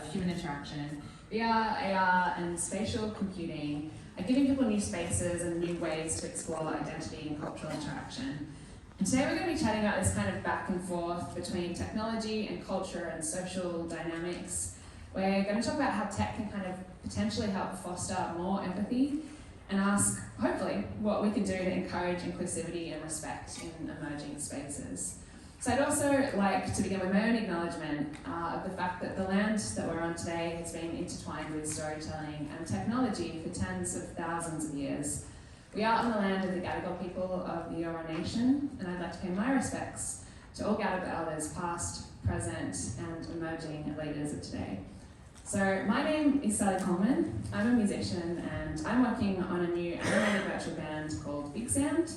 of human interaction, VR, AR, and spatial computing are giving people new spaces and new ways to explore identity and cultural interaction. And today we're going to be chatting about this kind of back and forth between technology and culture and social dynamics. We're going to talk about how tech can kind of potentially help foster more empathy and ask, hopefully, what we can do to encourage inclusivity and respect in emerging spaces. So I'd also like to begin with my own acknowledgement of the fact that the land that we're on today has been intertwined with storytelling and technology for tens of thousands of years. We are on the land of the Gadigal people of the Eora Nation, and I'd like to pay my respects to all Gadigal elders past, present, and emerging leaders of today. So my name is Coleman. I'm a musician and I'm working on a new animated virtual band called Big Sound.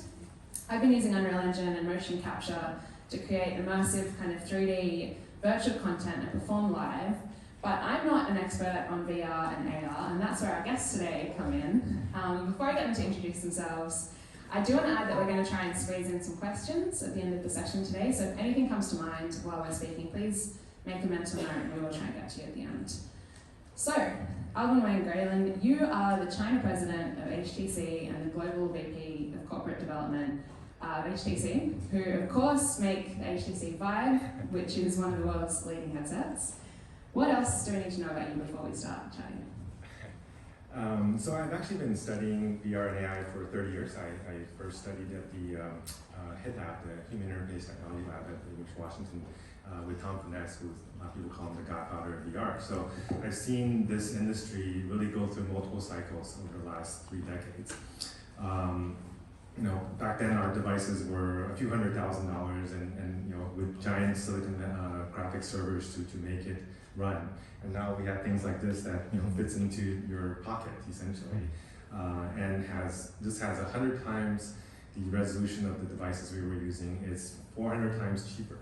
I've been using Unreal Engine and motion capture to create immersive kind of 3D virtual content and perform live, but I'm not an expert on VR and AR, and that's where our guests today come in. Before I get them to introduce themselves, I do want to add that we're going to try and squeeze in some questions at the end of the session today, so if anything comes to mind while we're speaking, please make a mental note and we will try and get to you at the end. So, Alvin Graylin, you are the China president of HTC and the global VP of corporate development of HTC, who of course make the HTC Vive, which is one of the world's leading headsets. What else do we need to know about you before we start chatting? So I've actually been studying VR and AI for 30 years. I first studied at the HIT lab, the Human Interface Technology Lab at the University of Washington, with Tom Finesse, who a lot of people call him the godfather of VR. So I've seen this industry really go through multiple cycles over the last 3 decades. Back then our devices were a few $100,000 and with giant silicon graphics servers to make it run. And now we have things like this that fits into your pocket essentially, and this has 100 times the resolution of the devices we were using. It's 400 times cheaper,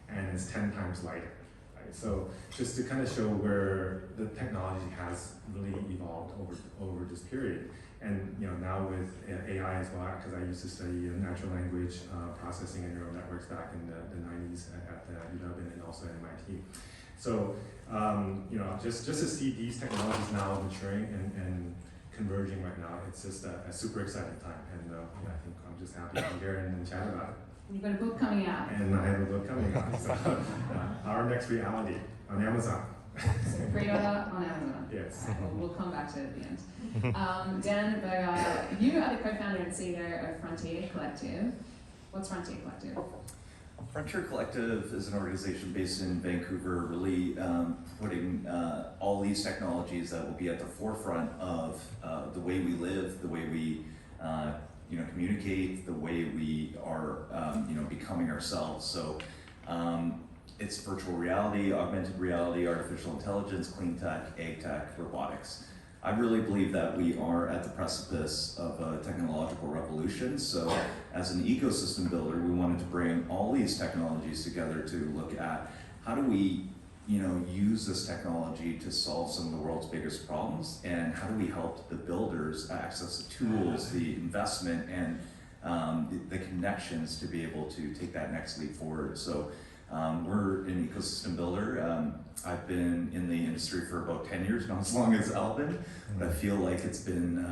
and it's 10 times lighter. Right? So just to kind of show where the technology has really evolved over this period. And now with AI as well, because I used to study natural language processing and neural networks back in the 90s at UW and also at MIT. So just to see these technologies now maturing and converging right now, it's just a super exciting time. And I think I'm just happy to be here and chat about it. You've got a book coming out. And I have a book coming out. So Our Next Reality on Amazon. So pre-order on Amazon. Yes. We'll come back to it at the end. Dan Burgar, you are the co-founder and CEO of Frontier Collective. What's Frontier Collective? Frontier Collective is an organization based in Vancouver, really putting all these technologies that will be at the forefront of the way we live, the way we communicate, the way we are becoming ourselves. So it's virtual reality, augmented reality, artificial intelligence, clean tech, ag tech, robotics. I really believe that we are at the precipice of a technological revolution. So as an ecosystem builder, we wanted to bring all these technologies together to look at how do we use this technology to solve some of the world's biggest problems, and how do we help the builders access the tools, the investment, and the connections to be able to take that next leap forward. So we're an ecosystem builder. I've been in the industry for about 10 years, not as long as Alvin, but I feel like it's been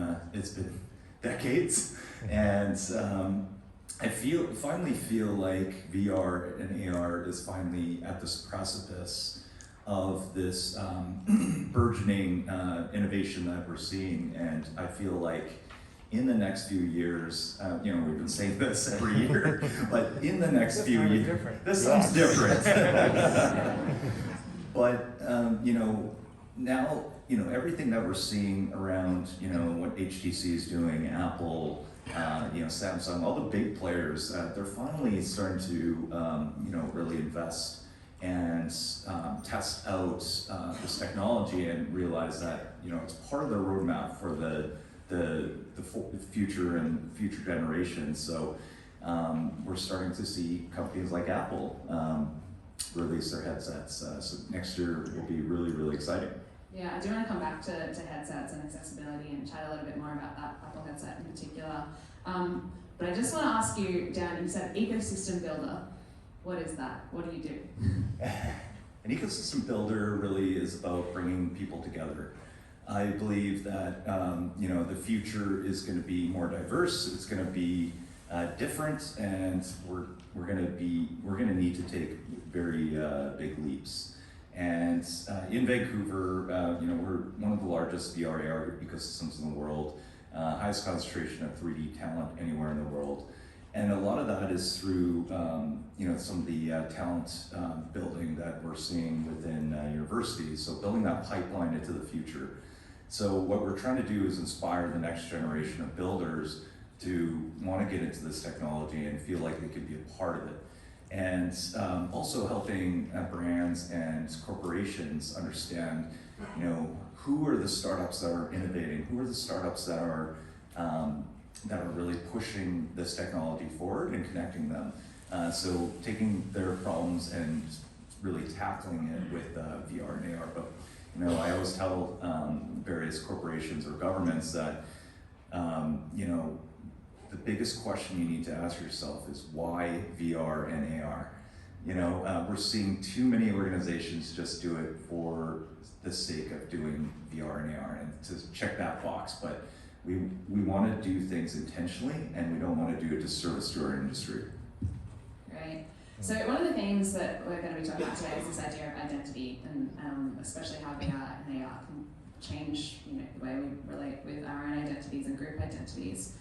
decades. And I finally feel like VR and AR is finally at this precipice of this burgeoning innovation that we're seeing. And I feel like in the next few years, we've been saying this every year, but in the next few years, this sounds different. But now everything that we're seeing around what HTC is doing, Apple, Samsung, all the big players, they're finally starting to really invest and test out this technology and realize that it's part of their roadmap for the future and future generations. So we're starting to see companies like Apple release their headsets. So next year will be really, really exciting. Yeah, I do want to come back to headsets and accessibility and chat a little bit more about that Apple headset in particular. But I just want to ask you, Dan, you said ecosystem builder. What is that? What do you do? An ecosystem builder really is about bringing bringing people together. I believe that the future is going to be more diverse. It's going to be different, and we're going to need to take very big leaps. And in Vancouver, we're one of the largest VR/AR ecosystems in the world, highest concentration of 3D talent anywhere in the world. And a lot of that is through, some of the talent building that we're seeing within universities. So building that pipeline into the future. So what we're trying to do is inspire the next generation of builders to want to get into this technology and feel like they can be a part of it. And also helping brands and corporations understand, who are the startups that are innovating, who are the startups that are really pushing this technology forward and connecting them. So taking their problems and really tackling it with VR and AR. But I always tell various corporations or governments that the biggest question you need to ask yourself is why VR and AR? We're seeing too many organizations just do it for the sake of doing VR and AR and to check that box, but we want to do things intentionally, and we don't want to do a disservice to our industry. Right. So one of the things that we're going to be talking about today is this idea of identity, and especially how VR and AR can change the way we relate with our own identities and group identities.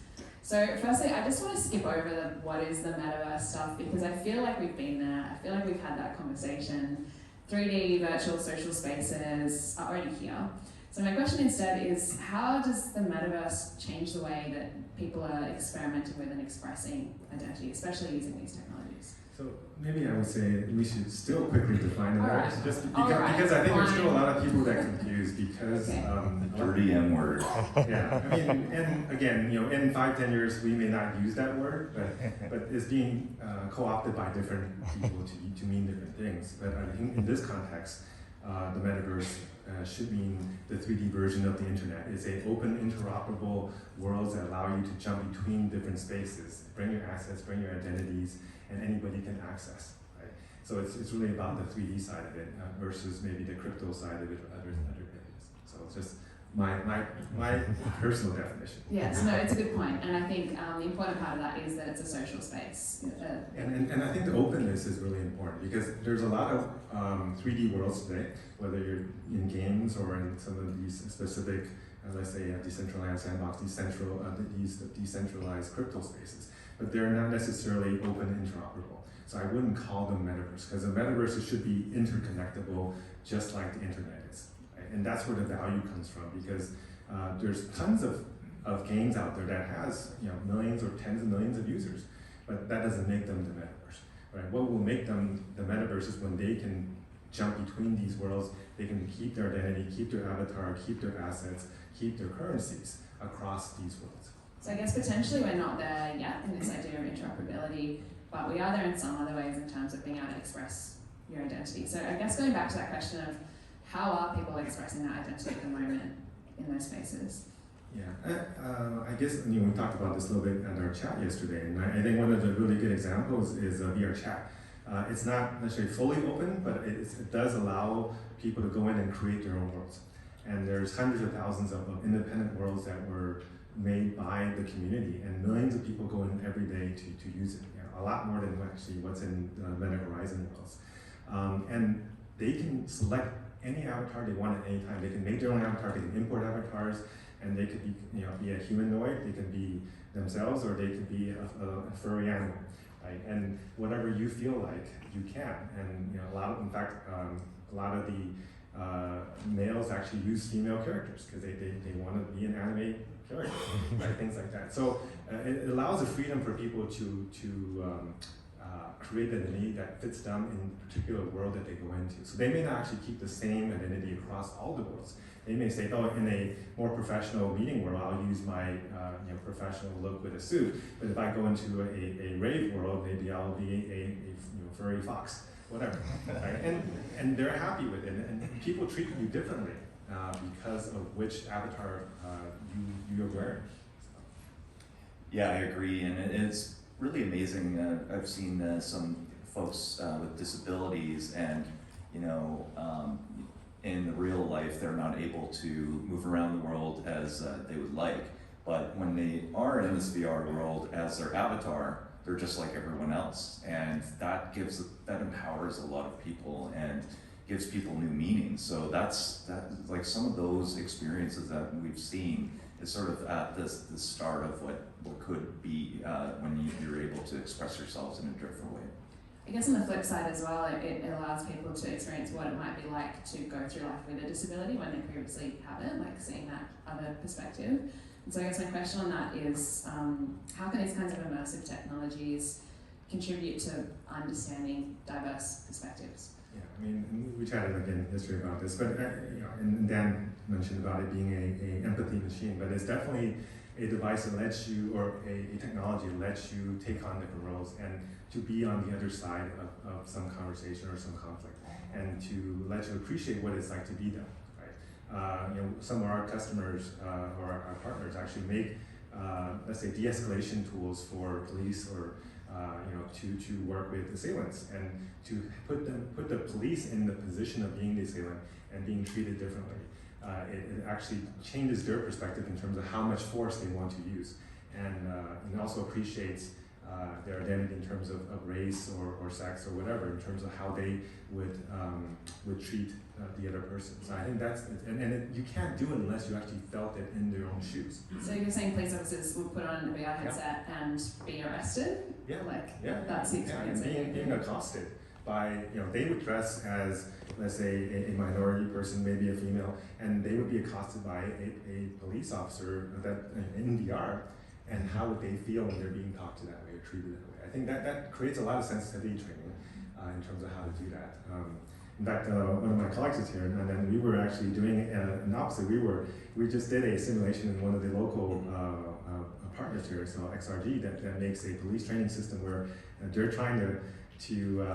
So firstly, I just want to skip over the what is the metaverse stuff, because I feel like we've been there. I feel like we've had that conversation. 3D virtual social spaces are already here. So my question instead is, how does the metaverse change the way that people are experimenting with and expressing identity, especially using these technologies? So maybe I would say we should still quickly define the All metaverse, right. just All because, right. because I think there's still a Fine. lot of people that confuse because Okay. The dirty M word. yeah, I mean, and again, in 5-10 years we may not use that word, but it's being co-opted by different people to mean different things. But I think in this context, the metaverse should mean the 3D version of the internet. It's an open, interoperable worlds that allow you to jump between different spaces, bring your assets, bring your identities, and anybody can access. Right? So it's really about the 3D side of it versus maybe the crypto side of it or other areas. So it's just my personal definition. Yes, no, it's a good point, and I think the important part of that is that it's a social space. And I think the openness is really important because there's a lot of 3D worlds today, whether you're in games or in some of these specific, let's say, decentralized sandbox, these decentralized crypto spaces, but they're not necessarily open and interoperable. So I wouldn't call them metaverse, because the metaverse should be interconnectable, just like the internet is. Right? And that's where the value comes from, because there's tons of games out there that has millions or tens of millions of users, but that doesn't make them the metaverse. Right? What will make them the metaverse is when they can jump between these worlds, they can keep their identity, keep their avatar, keep their assets, keep their currencies across these worlds. So I guess potentially we're not there yet in this idea of interoperability, but we are there in some other ways in terms of being able to express your identity. So I guess going back to that question of how are people expressing that identity at the moment in those spaces? Yeah, I guess we talked about this a little bit at our chat yesterday, and I think one of the really good examples is VR chat. It's not necessarily fully open, but it does allow people to go in and create their own worlds. And there's hundreds of thousands of independent worlds that were made by the community, and millions of people go in every day to use it. A lot more than actually what's in Meta Horizon worlds. And they can select any avatar they want at any time. They can make their own avatar, they can import avatars, and they could be a humanoid, they can be themselves, or they could be a furry animal. Right? And whatever you feel like, you can. And a lot of the males actually use female characters because they want to be an anime character, right? Things like that. So it allows the freedom for people to create an identity that fits them in a particular world that they go into. So they may not actually keep the same identity across all the worlds. They may say, oh, in a more professional meeting world, I'll use my professional look with a suit. But if I go into a rave world, maybe I'll be a furry fox, whatever. Right? And they're happy with it. And people treat you differently because of which avatar you're wearing. Yeah, I agree, and it's really amazing. I've seen some folks with disabilities, and in real life, they're not able to move around the world as they would like. But when they are in this VR world as their avatar, they're just like everyone else. And that empowers a lot of people and gives people new meaning. So that's like some of those experiences that we've seen is sort of at the start of what could be when you're able to express yourselves in a different way. I guess on the flip side as well, it allows people to experience what it might be like to go through life with a disability when they previously haven't, like seeing that other perspective. And so I guess my question on that is, how can these kinds of immersive technologies contribute to understanding diverse perspectives? Yeah, I mean, we chatted again history about this, but and Dan mentioned about it being a empathy machine, but it's definitely a device that lets you, or a technology that lets you take on different roles and to be on the other side of some conversation or some conflict, and to let you appreciate what it's like to be them. Some of our customers or our partners actually make, let's say, de-escalation tools for police or to work with assailants and to put the police in the position of being the assailant and being treated differently. It actually changes their perspective in terms of how much force they want to use, and also appreciates their identity in terms of race or sex or whatever, in terms of how they would treat the other person. So I think that's, you can't do it unless you actually felt it in their own shoes. So you're saying police officers will put on a VR headset and be arrested? Yeah. That's the experience. And being accosted by, they would dress as, let's say, a minority person, maybe a female, and they would be accosted by a police officer in VR. And how would they feel when they're being talked to that way or treated that way? I think that creates a lot of sensitivity training in terms of how to do that. In fact, one of my colleagues is here, and then we were actually doing an opposite. We just did a simulation in one of the local partners here, so XRG, that makes a police training system where they're trying to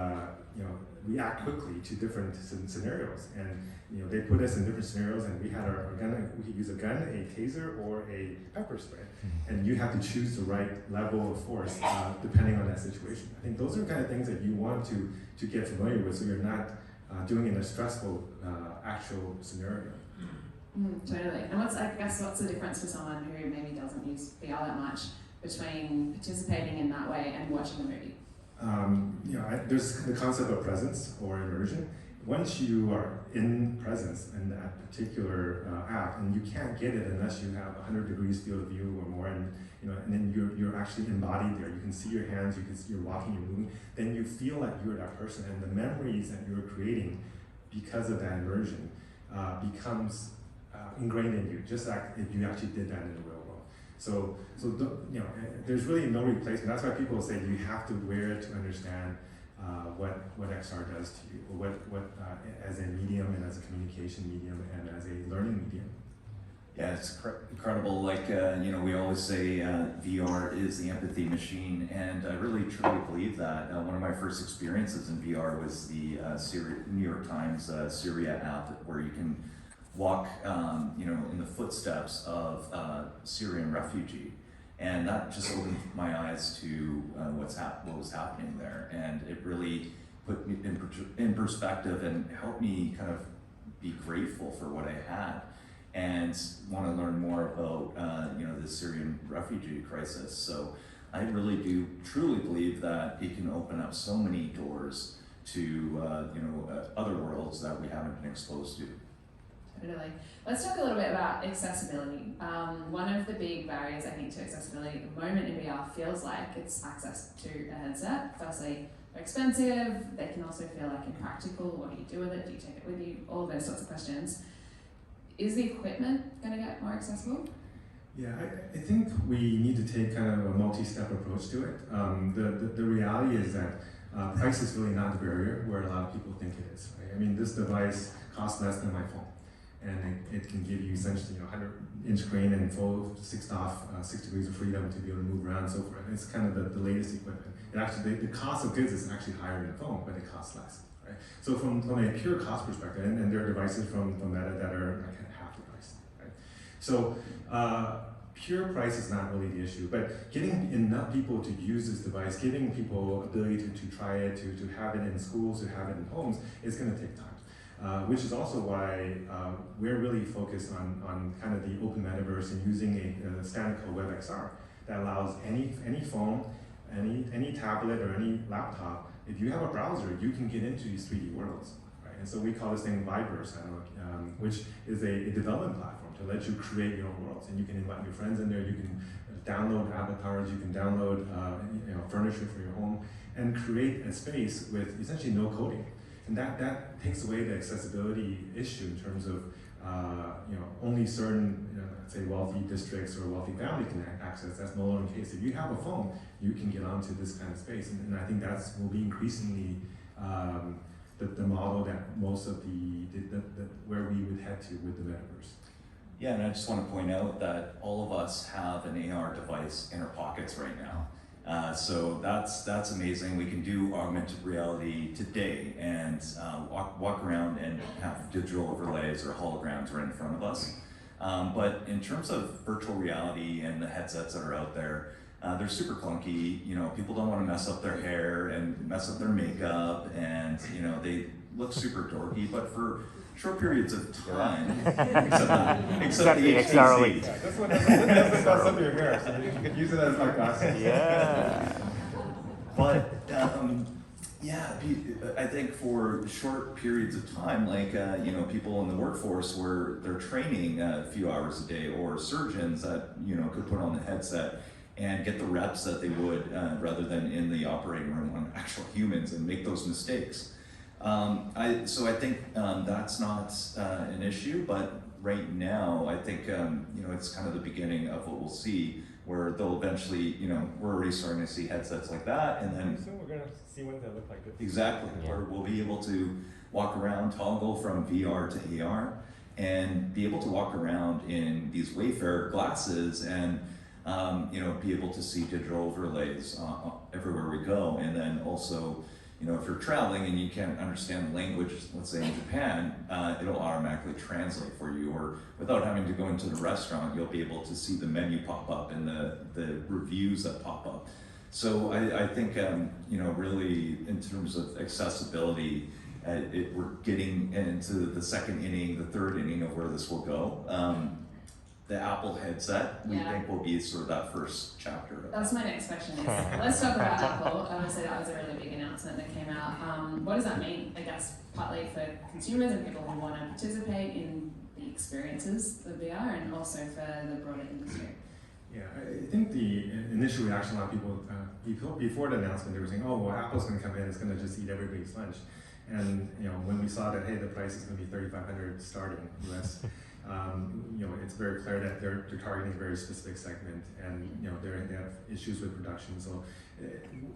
react quickly to different scenarios. And they put us in different scenarios, and we had our gun. We could use a gun, a taser, or a pepper spray, and you have to choose the right level of force depending on that situation. I think those are the kind of things that you want to get familiar with, so you're not doing it in a stressful actual scenario. Totally. And what's the difference for someone who maybe doesn't use VR that much between participating in that way and watching a movie? There's the concept of presence or immersion. Once you are in presence in that particular app, and you can't get it unless you have 100 degrees field of view or more, and then you're actually embodied there. You can see your hands, you're walking, you're moving. Then you feel like you're that person, and the memories that you're creating because of that immersion becomes ingrained in you, just like if you actually did that in the real world. So there's really no replacement. That's why people say you have to wear it to understand what XR does to you, or what as a medium and as a communication medium and as a learning medium. Yeah, it's incredible. Like, we always say VR is the empathy machine, and I really truly believe that. One of my first experiences in VR was the New York Times Syria app, where you can walk, in the footsteps of a Syrian refugee. And that just opened my eyes to what was happening there, and it really put me in perspective and helped me kind of be grateful for what I had, and want to learn more about the Syrian refugee crisis. So I really do truly believe that it can open up so many doors to other worlds that we haven't been exposed to. Totally. Let's talk a little bit about accessibility. One of the big barriers, I think, to accessibility at the moment in VR feels like it's access to a headset. Firstly, they're expensive. They can also feel like impractical. What do you do with it? Do you take it with you? All of those sorts of questions. Is the equipment going to get more accessible? Yeah, I think we need to take kind of a multi-step approach to it. The reality is that price is really not the barrier where a lot of people think it is. Right? I mean, this device costs less than my phone, and it can give you essentially 100-inch screen and full 6 degrees of freedom to be able to move around and so forth. It's kind of the latest equipment. It actually, the cost of goods is actually higher than a phone, but it costs less. Right? So from a pure cost perspective, and there are devices from Meta that are like half the price. Right? So pure price is not really the issue, but getting enough people to use this device, giving people ability to try it, to have it in schools, to have it in homes, is going to take time. which is also why we're really focused on kind of the open metaverse and using a standard called WebXR that allows any phone, any tablet or any laptop, if you have a browser, you can get into these 3D worlds. And so we call this thing Viverse, which is a development platform to let you create your own worlds. And you can invite your friends in there, you can download avatars, you can download furniture for your home, and create a space with essentially no coding. And that takes away the accessibility issue in terms of only certain let's say wealthy districts or wealthy family can access. That's no longer the case. If you have a phone, you can get onto this kind of space. And I think that will be increasingly the model that most of where we would head to with the metaverse. Yeah, and I just want to point out that all of us have an AR device in our pockets right now. So that's amazing. We can do augmented reality today and walk around and have digital overlays or holograms right in front of us. But in terms of virtual reality and the headsets that are out there, they're super clunky. People don't want to mess up their hair and mess up their makeup, and they look super dorky. But for short periods of time, except the HTC. Yeah, this one doesn't mess up your hair, so you could use it as like glasses. Yeah. But I think for short periods of time, like people in the workforce where they're training a few hours a day, or surgeons that could put on the headset and get the reps that they would rather than in the operating room on actual humans and make those mistakes. So I think that's not an issue, but right now I think it's kind of the beginning of what we'll see, where they'll eventually, we're already starting to see headsets like that, and then soon we're going to see what they look like. exactly, where we'll be able to walk around, toggle from VR to AR, and be able to walk around in these Wayfarer glasses and be able to see digital overlays everywhere we go. And then also, if you're traveling and you can't understand the language, let's say in Japan, it'll automatically translate for you, or without having to go into the restaurant, you'll be able to see the menu pop up and the reviews that pop up. So I think, really in terms of accessibility, we're getting into the second inning, the third inning of where this will go. The Apple headset, we think, will be sort of that first chapter. That's my next question. Let's talk about Apple. Obviously, that was a really big announcement that came out. What does that mean, I guess, partly for consumers and people who want to participate in the experiences of VR, and also for the broader industry? Yeah, I think the initial reaction, a lot of people, before the announcement, they were saying, oh, well, Apple's going to come in, it's going to just eat everybody's lunch. And when we saw that, hey, the price is going to be $3,500 starting US, it's very clear that they're targeting a very specific segment, and they have issues with production. So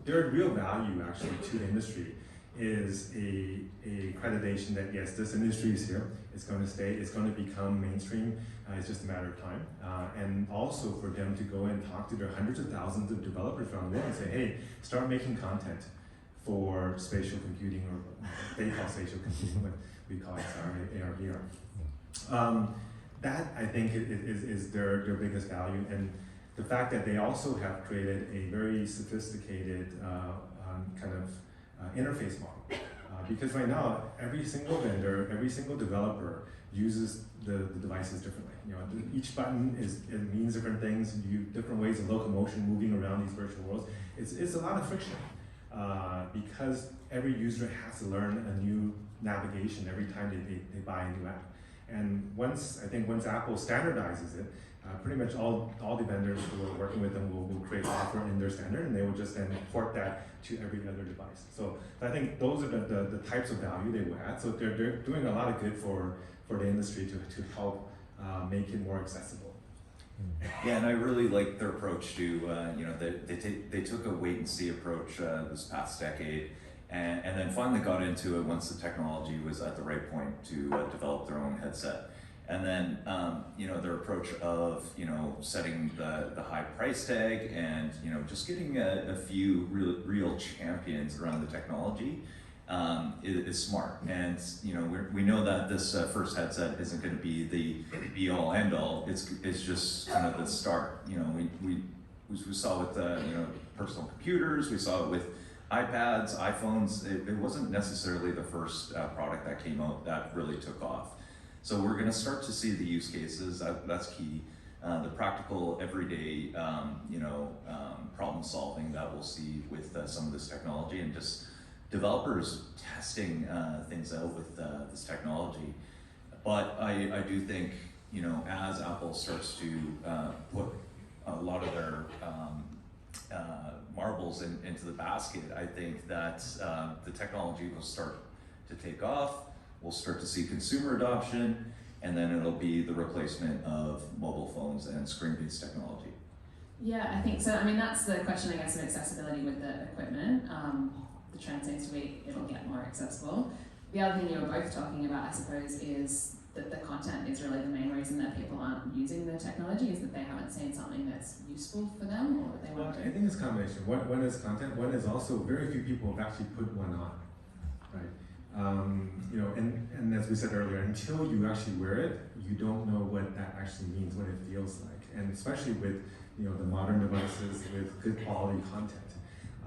their real value actually to the industry is a accreditation that yes, this industry is here, it's going to stay, it's going to become mainstream, it's just a matter of time. And also for them to go and talk to their hundreds of thousands of developers around the world and say, hey, start making content for spatial computing, or they call spatial computing, but we call it AR, VR. That I think is their biggest value, and the fact that they also have created a very sophisticated kind of interface model. Because right now, every single vendor, every single developer uses the devices differently. Each button it means different things. Different ways of locomotion, moving around these virtual worlds. It's a lot of friction because every user has to learn a new navigation every time they buy a new app. And once Apple standardizes it, pretty much all the vendors who are working with them will create software in their standard, and they will just then port that to every other device. So I think those are the types of value they will add. So they're doing a lot of good for the industry to help make it more accessible. Yeah, and I really like their approach to, they took a wait and see approach this past decade, and then finally got into it once the technology was at the right point to develop their own headset. And then, their approach of, setting the high price tag and, just getting a few real champions around the technology is smart. And, we know that this first headset isn't going to be the be all end all. It's just kind of the start. We saw with, personal computers, we saw it with iPads, iPhones, it wasn't necessarily the first product that came out that really took off. So we're going to start to see the use cases. That's key. The practical, everyday, problem solving that we'll see with some of this technology, and just developers testing things out with this technology. But I do think, as Apple starts to put a lot of their marbles into the basket, I think that the technology will start to take off. We'll start to see consumer adoption, and then it'll be the replacement of mobile phones and screen-based technology. Yeah, I think so. I mean, that's the question, I guess, of accessibility with the equipment. The trend seems to be it'll get more accessible. The other thing you were both talking about, I suppose, is that the content is really the main reason that people aren't using the technology, is that they haven't seen something that's useful for them or that they want to. I think it's a combination. One is content, one is also very few people have actually put one on, right? And as we said earlier, until you actually wear it, you don't know what that actually means, what it feels like. And especially with, the modern devices with good quality content.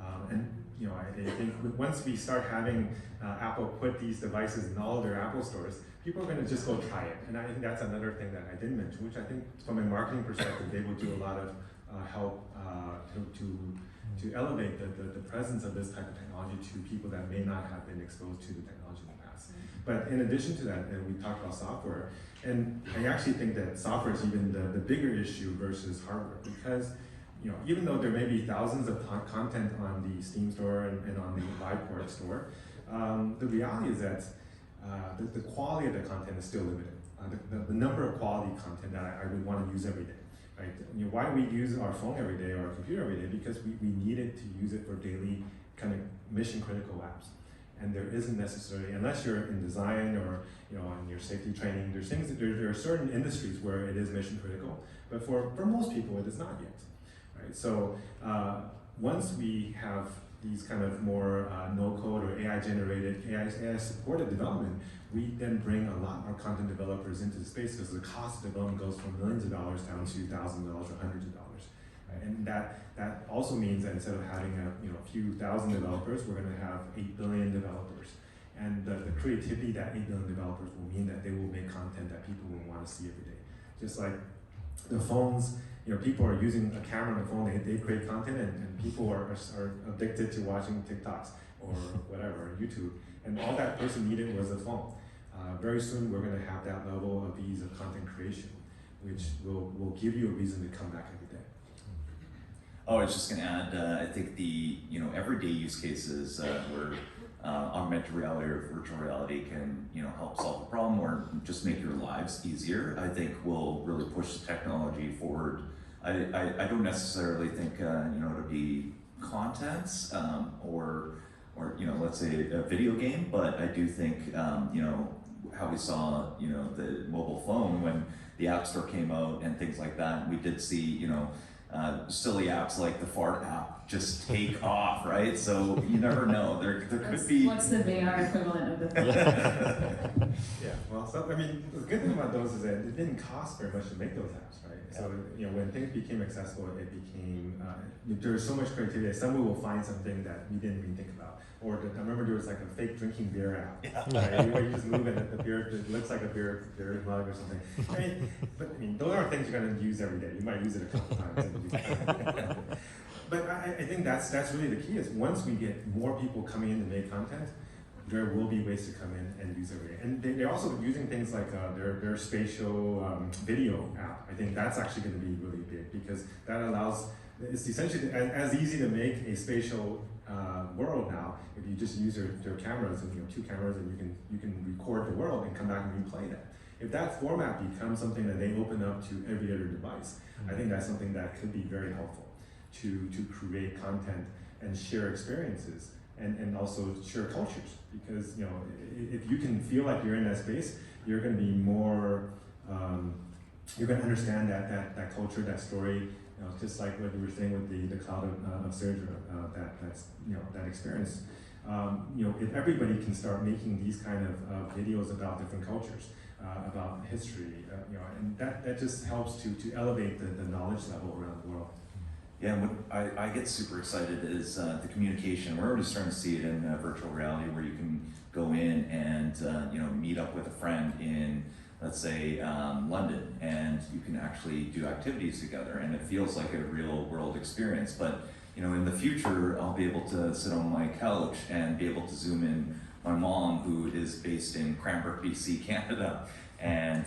I think once we start having Apple put these devices in all of their Apple stores, people are going to just go try it. And I think that's another thing that I didn't mention, which I think from a marketing perspective, they will do a lot of help to elevate the presence of this type of technology to people that may not have been exposed to the technology in the past. But in addition to that, and we talked about software, and I actually think that software is even the bigger issue versus hardware, because even though there may be thousands of content on the Steam store and on the Liveport store, the reality is that the quality of the content is still limited. The number of quality content that I would want to use every day. Right? Why do we use our phone every day or our computer every day? Because we need it to use it for daily kind of mission critical apps. And there isn't necessarily, unless you're in design or in your safety training, there are certain industries where it is mission critical, but for most people it is not yet. Right? So once we have these kind of more no-code or AI-generated, AI-supported development, we then bring a lot more content developers into the space, because the cost of development goes from millions of dollars down to $1,000 or hundreds of dollars. Right? And that also means that instead of having a few thousand developers, we're going to have 8 billion developers. And the creativity that 8 billion developers will mean that they will make content that people will want to see every day. Just like the phones, people are using a camera on the phone, they create content, and people are addicted to watching TikToks or whatever, YouTube. And all that person needed was a phone. Very soon we're going to have that level of ease of content creation, which will give you a reason to come back every day. Oh, I was just going to add, I think the everyday use cases where augmented reality or virtual reality can help solve a problem or just make your lives easier, I think will really push the technology forward. I don't necessarily think it'll be content or let's say a video game, but I do think how we saw the mobile phone when the App Store came out and things like that, we did see silly apps like the fart app just take off, right? So you never know. There could be. What's the VR equivalent of the thing? Yeah. Well, the good thing about those is that it didn't cost very much to make those apps, right? So when things became accessible, it became there was so much creativity that someone will find something that we didn't even think about. Or I remember there was like a fake drinking beer app. Yeah. Right? Where you just move and the beer, it looks like a beer mug or something. But those aren't things you're going to use every day. You might use it a couple times. But I think that's really the key, is once we get more people coming in to make content, there will be ways to come in and use every day. And they're also using things like their spatial video app. I think that's actually going to be really big, because that allows, it's essentially as easy to make a spatial world now if you just use their cameras and 2 cameras, and you can record the world and come back and replay that. If that format becomes something that they open up to every other device, I think that's something that could be very helpful to create content and share experiences and also share cultures. Because if you can feel like you're in that space, you're going to be more, you're going to understand that culture, that story. Just like what you were saying with the cloud of surgery, that experience. If everybody can start making these kind of videos about different cultures, about history, and that just helps to elevate the knowledge level around the world. Yeah, and what I get super excited is the communication. We're already starting to see it in virtual reality, where you can go in and meet up with a friend in, let's say, London, and you can actually do activities together, and it feels like a real world experience. But in the future, I'll be able to sit on my couch and be able to zoom in my mom, who is based in Cranbrook, BC, Canada, and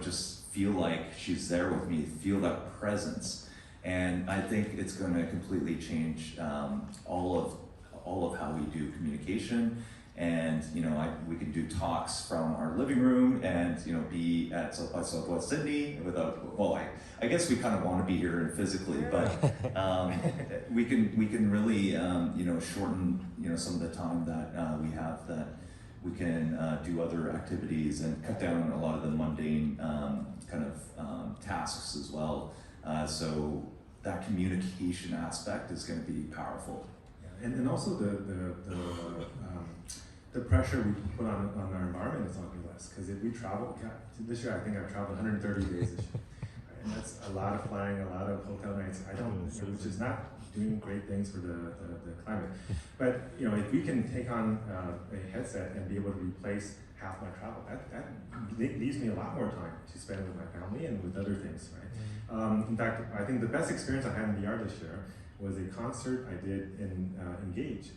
just feel like she's there with me, feel that presence. And I think it's going to completely change all of how we do communication. And we can do talks from our living room, and be at Southwest Sydney without. Well, I guess we kind of want to be here physically, but we can really shorten some of the time that we have, that we can do other activities and cut down on a lot of the mundane tasks as well. So that communication aspect is going to be powerful. Yeah. And also the pressure we put on our environment is not going to be less, because if we travel, this year I think I've traveled 130 days this year, right? And that's a lot of flying, a lot of hotel nights. Which is not doing great things for the climate. But if we can take on a headset and be able to replace half my travel, that leaves me a lot more time to spend with my family and with other things, right? In fact, I think the best experience I had in VR this year was a concert I did in Engage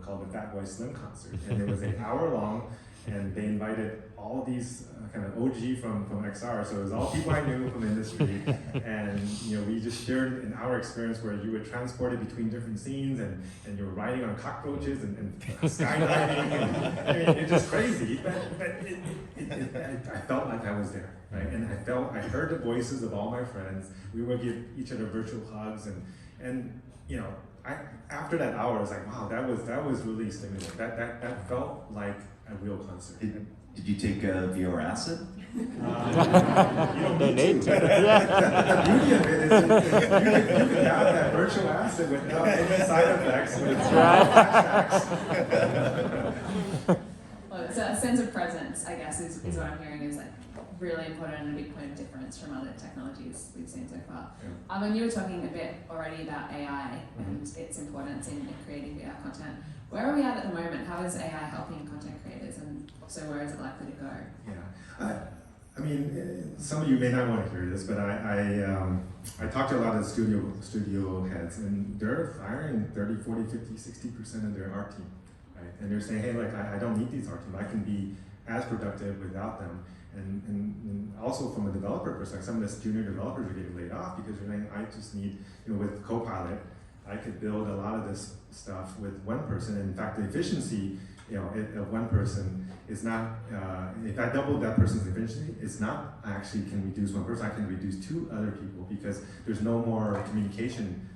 called the Fat Boy Slim concert, and it was an hour long, and they invited all these kind of OG from XR, so it was all people I knew from the industry, and we just shared an hour experience where you were transported between different scenes, and you were riding on cockroaches and skydiving, and I mean, it's just crazy, but I felt like I was there, right? And I heard the voices of all my friends. We would give each other virtual hugs, and after that hour, I was like, wow, that was really stimulating. That felt like a real concert. Did you take VR acid? You don't need to. The beauty of it is you can have that virtual acid without any side effects. That's right. Well, so a sense of presence, I guess, is what I'm hearing is like really important and a big point of difference from other technologies we've seen so far. Yeah. And you were talking a bit already about AI and its importance in creating VR content. Where are we at the moment? How is AI helping content creators, and also where is it likely to go? Yeah, I mean, some of you may not want to hear this, but I talked to a lot of studio heads, and they're firing 30, 40, 50, 60% of their art team, right? And they're saying, hey, like, I don't need these art team. I can be as productive without them. And also from a developer perspective, some of the junior developers are getting laid off because they're saying, I just need, with Copilot, I could build a lot of this stuff with one person. And in fact, the efficiency, of one person is not, if I double that person's efficiency, it's not actually can reduce one person, I can reduce two other people, because there's no more communication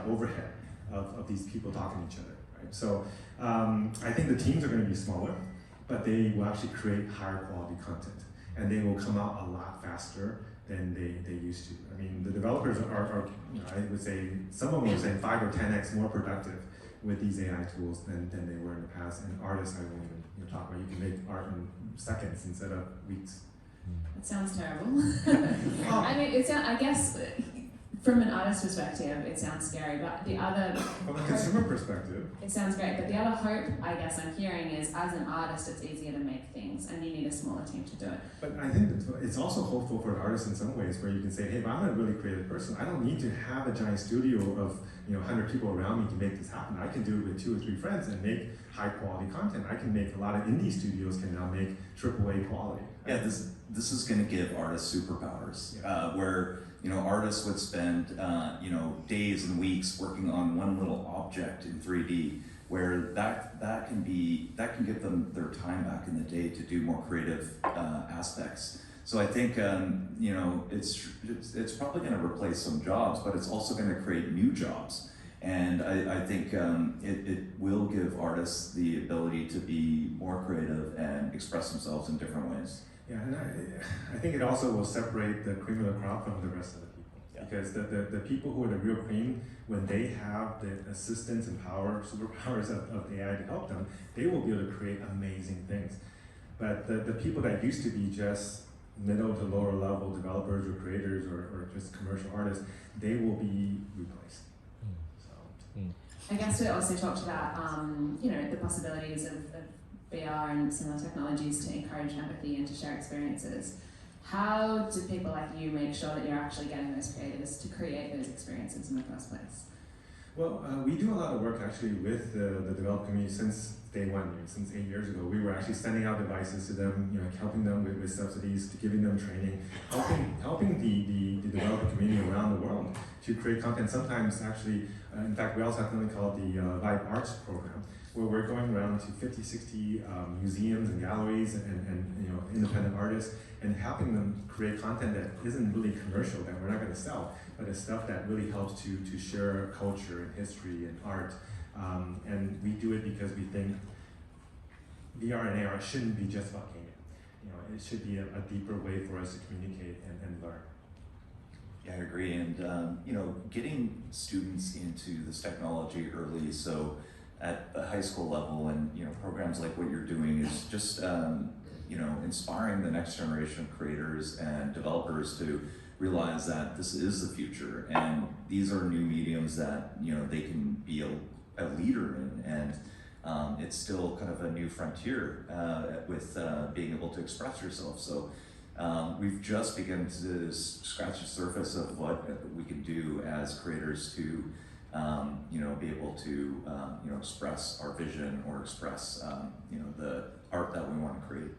overhead of these people talking to each other, right? So I think the teams are going to be smaller, but they will actually create higher quality content, and they will come out a lot faster than they used to. I mean, the developers are I would say, some of them are saying 5 or 10x more productive with these AI tools than they were in the past. And artists, I won't even talk about. You can make art in seconds instead of weeks. It sounds terrible. I mean, I guess from an artist perspective, it sounds scary, but the other... From a consumer perspective, it sounds great, but the other hope, I guess, I'm hearing is, as an artist, it's easier to make things, and you need a smaller team to do it. But I think it's also hopeful for an artist in some ways, where you can say, hey, if I'm a really creative person, I don't need to have a giant studio of 100 people around me to make this happen. I can do it with 2 or 3 friends and make high quality content. I can make, a lot of indie studios can now make AAA quality. Yeah, this is going to give artists superpowers, where artists would spend days and weeks working on one little object in 3D, where that can give them their time back in the day to do more creative aspects. So I think it's probably going to replace some jobs, but it's also going to create new jobs. And I think it will give artists the ability to be more creative and express themselves in different ways. Yeah, and I think it also will separate the cream of the crop from the rest of the people. Yeah. Because the people who are the real cream, when they have the assistance and superpowers of AI to help them, they will be able to create amazing things. But the people that used to be just middle to lower level developers or creators or just commercial artists, they will be replaced. So. I guess we also talked about, you know, the possibilities of VR and similar technologies to encourage empathy and to share experiences. How do people like you make sure that you're actually getting those creators to create those experiences in the first place? Well, we do a lot of work actually with the developer community since day one, since 8 years ago. We were actually sending out devices to them, helping them with subsidies, to giving them training, helping the developer community around the world to create content. Sometimes actually, in fact, we also have something called the Vibe Arts program, where we're going around to 50, 60 museums and galleries and independent artists and helping them create content that isn't really commercial, that we're not going to sell, but it's stuff that really helps to share culture and history and art. And we do it because we think VR and AR shouldn't be just about gaming. It should be a deeper way for us to communicate and learn. Yeah, I agree. And getting students into this technology early, so at the high school level, and programs like what you're doing is just inspiring the next generation of creators and developers to realize that this is the future, and these are new mediums that they can be a leader in, and it's still kind of a new frontier with being able to express yourself. So we've just begun to scratch the surface of what we can do as creators to be able to express our vision or express the art that we want to create.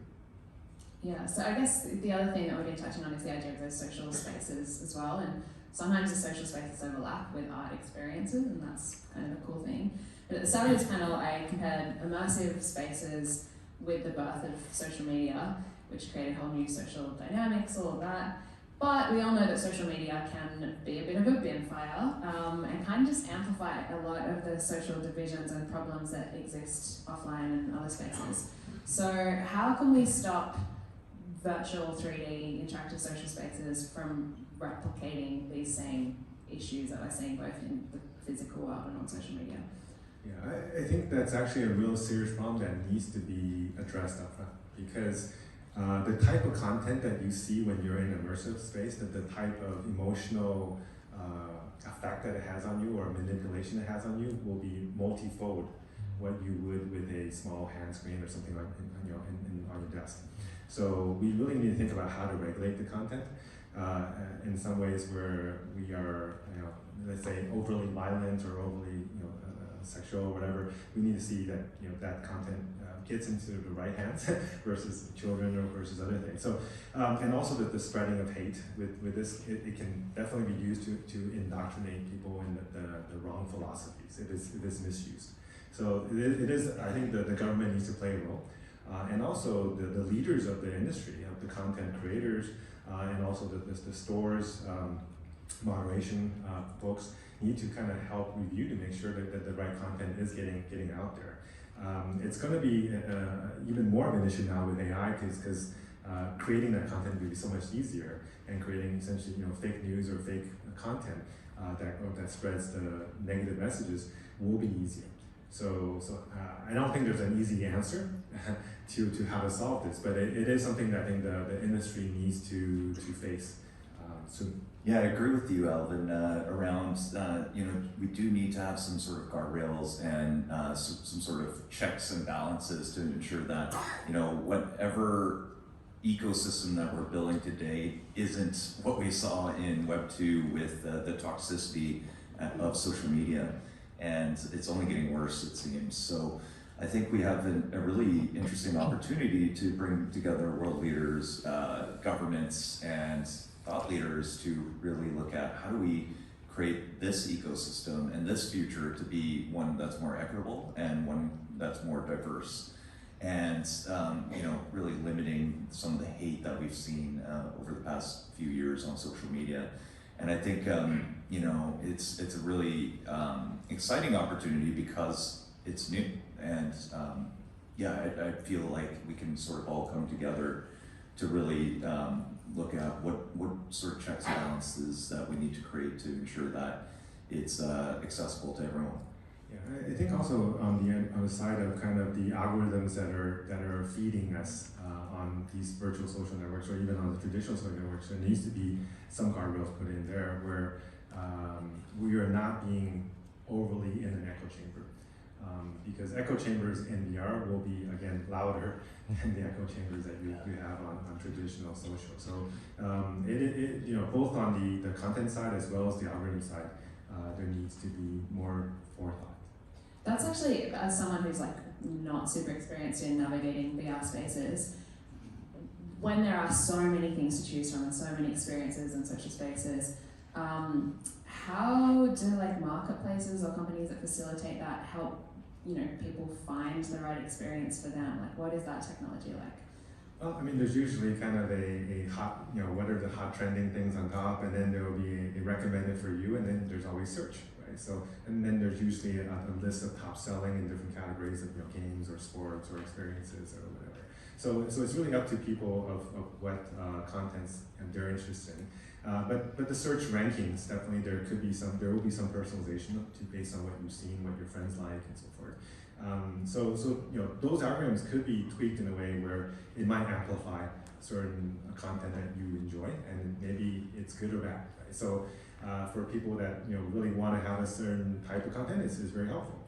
Yeah, so I guess the other thing that we've been touching on is the idea of those social spaces as well, and sometimes the social spaces overlap with art experiences, and that's kind of a cool thing. But at the start of this panel, I compared immersive spaces with the birth of social media, which created whole new social dynamics, all of that. But we all know that social media can be a bit of a bin fire and kind of just amplify a lot of the social divisions and problems that exist offline and other spaces. So how can we stop virtual 3D interactive social spaces from replicating these same issues that we're seeing both in the physical world and on social media? Yeah, I think that's actually a real serious problem that needs to be addressed up front, because the type of content that you see when you're in an immersive space, that the type of emotional effect that it has on you or manipulation it has on you will be multifold what you would with a small hand screen or something like on your desk. So we really need to think about how to regulate the content in some ways where we are, let's say, overly violent or overly, sexual or whatever. We need to see that that content gets into the right hands versus children or versus other things. So and also the spreading of hate with this, it can definitely be used to indoctrinate people in the wrong philosophies. It is misused. So it is. I think the government needs to play a role. And also the leaders of the industry, of the content creators, and also the stores, moderation folks need to kind of help review to make sure that the right content is getting out there. It's going to be even more of an issue now with AI because creating that content will be so much easier, and creating essentially fake news or fake content that spreads the negative messages will be easier. So I don't think there's an easy answer to how to solve this, but it is something that I think the industry needs to face soon. Yeah, I agree with you, Alvin. Around we do need to have some sort of guardrails and some sort of checks and balances to ensure that whatever ecosystem that we're building today isn't what we saw in Web 2 with the toxicity of social media. And it's only getting worse, it seems. So I think we have a really interesting opportunity to bring together world leaders, governments, and thought leaders to really look at how do we create this ecosystem and this future to be one that's more equitable and one that's more diverse. And really limiting some of the hate that we've seen over the past few years on social media. And I think it's a really exciting opportunity because it's new, and I feel like we can sort of all come together to really look at what sort of checks and balances that we need to create to ensure that it's accessible to everyone. Yeah, I think also on the side of kind of the algorithms that are feeding us on these virtual social networks, or even on the traditional social networks, there needs to be some guardrails put in there where we are not being overly in an echo chamber. Because echo chambers in VR will be, again, louder than the echo chambers that you have on traditional social. So both on the content side as well as the algorithm side, there needs to be more forethought. That's actually, as someone who's like not super experienced in navigating VR spaces, when there are so many things to choose from and so many experiences and social spaces, how do like marketplaces or companies that facilitate that help people find the right experience for them? Like, what is that technology like? Well, I mean, there's usually kind of a hot, what are the hot trending things on top, and then there will be a recommended for you, and then there's always search, right? So, and then there's usually a list of top selling in different categories of games or sports or experiences or whatever. So it's really up to people of what contents they're interested in. But the search rankings, definitely there will be some personalization based on what you've seen, what your friends like, and so forth. So those algorithms could be tweaked in a way where it might amplify certain content that you enjoy, and maybe it's good or bad. Right? So for people that really want to have a certain type of content, it's very helpful,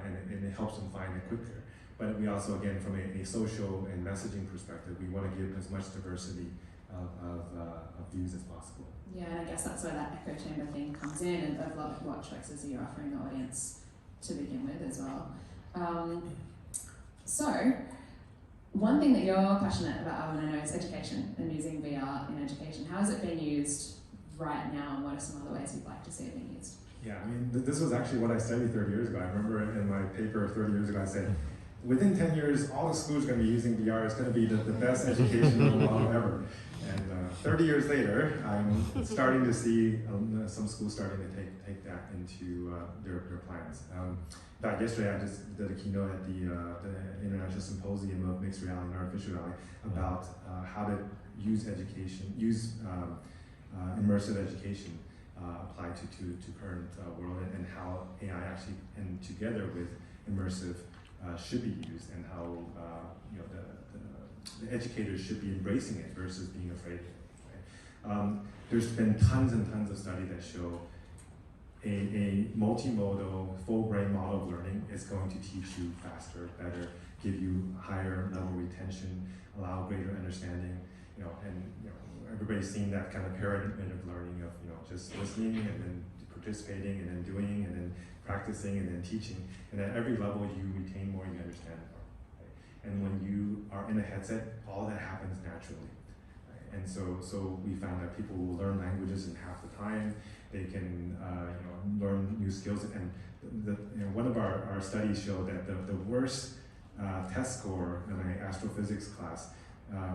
and it helps them find it quicker. But we also, again, from a social and messaging perspective, we want to give as much diversity of views as possible. Yeah, and I guess that's where that echo chamber thing comes in, and of what choices are you offering the audience to begin with as well. So, one thing that you're passionate about, Alvin, I know, is education and using VR in education. How is it being used right now, and what are some other ways you'd like to see it being used? Yeah, I mean, this was actually what I studied 30 years ago. I remember in my paper 30 years ago, I said, within 10 years, all the schools are going to be using VR. It's going to be the best educational model ever. And 30 years later, I'm starting to see some schools starting to take that into their plans. In fact, yesterday I just did a keynote at the International Symposium of Mixed Reality and Artificial Reality about how to use immersive education applied to current world, and how AI actually, and together with immersive, should be used, and how the educators should be embracing it versus being afraid of it. Right? There's been tons and tons of studies that show a multimodal, full brain model of learning is going to teach you faster, better, give you higher level retention, allow greater understanding. Everybody's seen that kind of pyramid of learning of just listening and then participating and then doing and then practicing and then teaching. And at every level you retain more, you understand more. Right? And when you are in a headset, all that happens naturally. Right? And so we found that people will learn languages in half the time. They can learn new skills. And one of our studies showed that the worst test score in my astrophysics class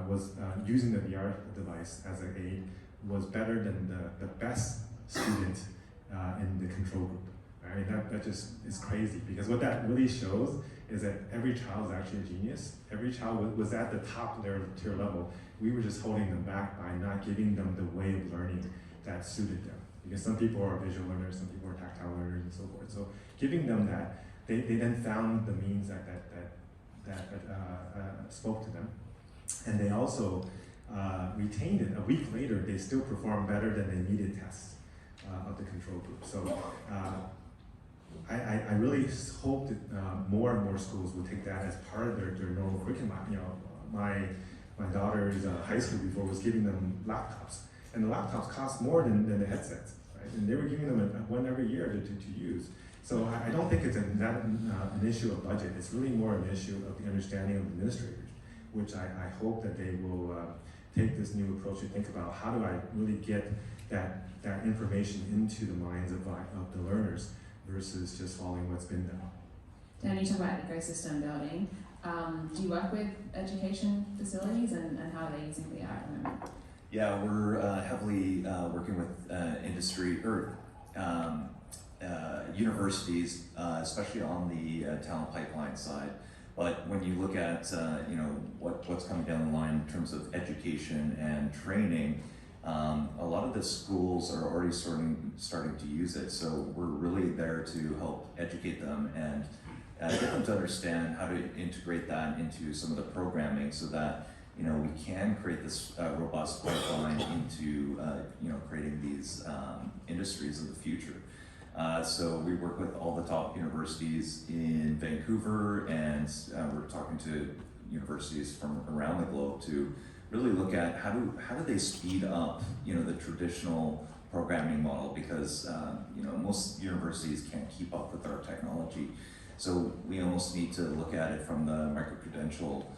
was using the VR device as an aid was better than the best student in the control group. I mean, that just is crazy, because what that really shows is that every child is actually a genius. Every child was at the top tier level. We were just holding them back by not giving them the way of learning that suited them. Because some people are visual learners, some people are tactile learners, and so forth. So giving them that, they then found the means that spoke to them. And they also retained it. A week later, they still performed better than the immediate tests of the control group. So I really hope that more and more schools will take that as part of their normal curriculum. My daughter's high school before was giving them laptops, and the laptops cost more than the headsets, right? And they were giving them one every year to use. So I don't think it's an issue of budget. It's really more an issue of the understanding of administrators, which I hope that they will take this new approach to think about how do I really get that information into the minds of the learners versus just following what's been done. Dan, you talk about ecosystem building. Do you work with education facilities, and how are they using VR at the moment? Yeah, we're heavily working with industry or universities, especially on the talent pipeline side. But when you look at what's coming down the line in terms of education and training, a lot of the schools are already starting to use it. So we're really there to help educate them and get them to understand how to integrate that into some of the programming, so that we can create this robust pipeline into creating these industries of the future. So we work with all the top universities in Vancouver, and we're talking to universities from around the globe to really look at how do they speed up the traditional programming model, because most universities can't keep up with our technology. So we almost need to look at it from the micro-credential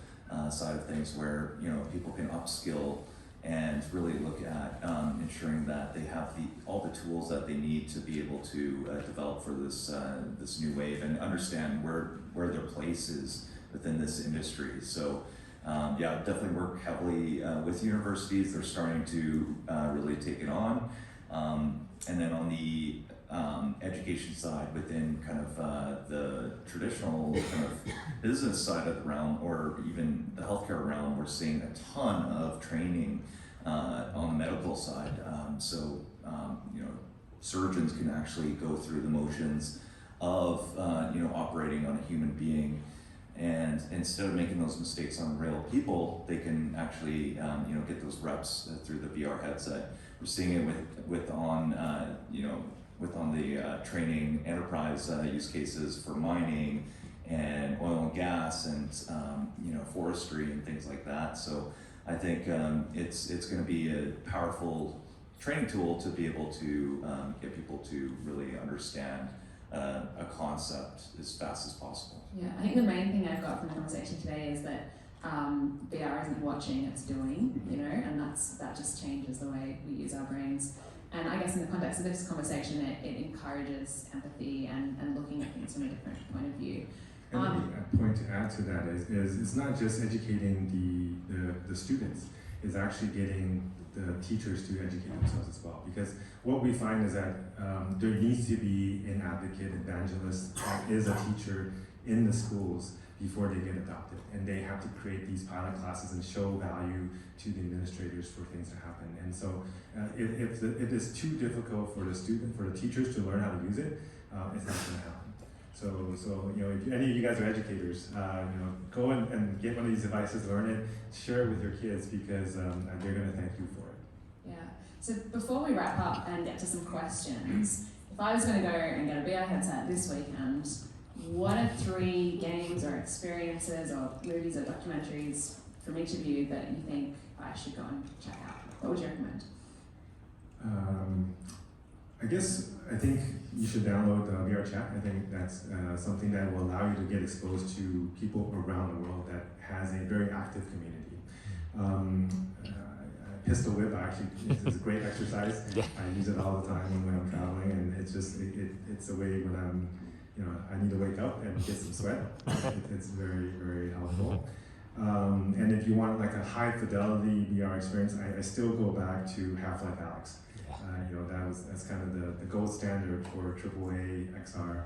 side of things, where people can upskill and really look at ensuring that they have all the tools that they need to be able to develop for this new wave, and understand where their place is within this industry. So definitely work heavily with universities. They're starting to really take it on. And then on the education side, within kind of the traditional kind of business side of the realm, or even the healthcare realm, we're seeing a ton of training on the medical side. Surgeons can actually go through the motions of operating on a human being, and instead of making those mistakes on real people, they can actually get those reps through the VR headset. We're seeing it with on the training enterprise use cases for mining and oil and gas and forestry and things like that. So I think it's going to be a powerful training tool to be able to get people to really understand a concept as fast as possible. Yeah, I think the main thing I've got from the conversation today is that VR isn't watching, it's doing, and that just changes the way we use our brains. And I guess in the context of this conversation, it encourages empathy and looking at things from a different point of view. And a point to add to that is it's not just educating the students, it's actually getting the teachers to educate themselves as well. Because what we find is that there needs to be an advocate, evangelist, that is a teacher in the schools before they get adopted. And they have to create these pilot classes and show value to the administrators for things to happen. And so if it's too difficult for the teachers to learn how to use it, it's not going to happen. So if any of you guys are educators, go and get one of these devices, learn it, share it with your kids, because they're going to thank you for it. Yeah. So before we wrap up and get to some questions, if I was going to go and get a VR headset this weekend, what are 3 games or experiences or movies or documentaries from each of you that you think I should go and check out? What would you recommend? I think you should download VR Chat. I think that's something that will allow you to get exposed to people around the world that has a very active community. Pistol whip actually is a great exercise. Yeah. I use it all the time when I'm traveling, and it's just it's a way when I'm I need to wake up and get some sweat. It's very, very helpful. And if you want like a high fidelity VR experience, I still go back to Half-Life Alyx. That's kind of the gold standard for AAA XR,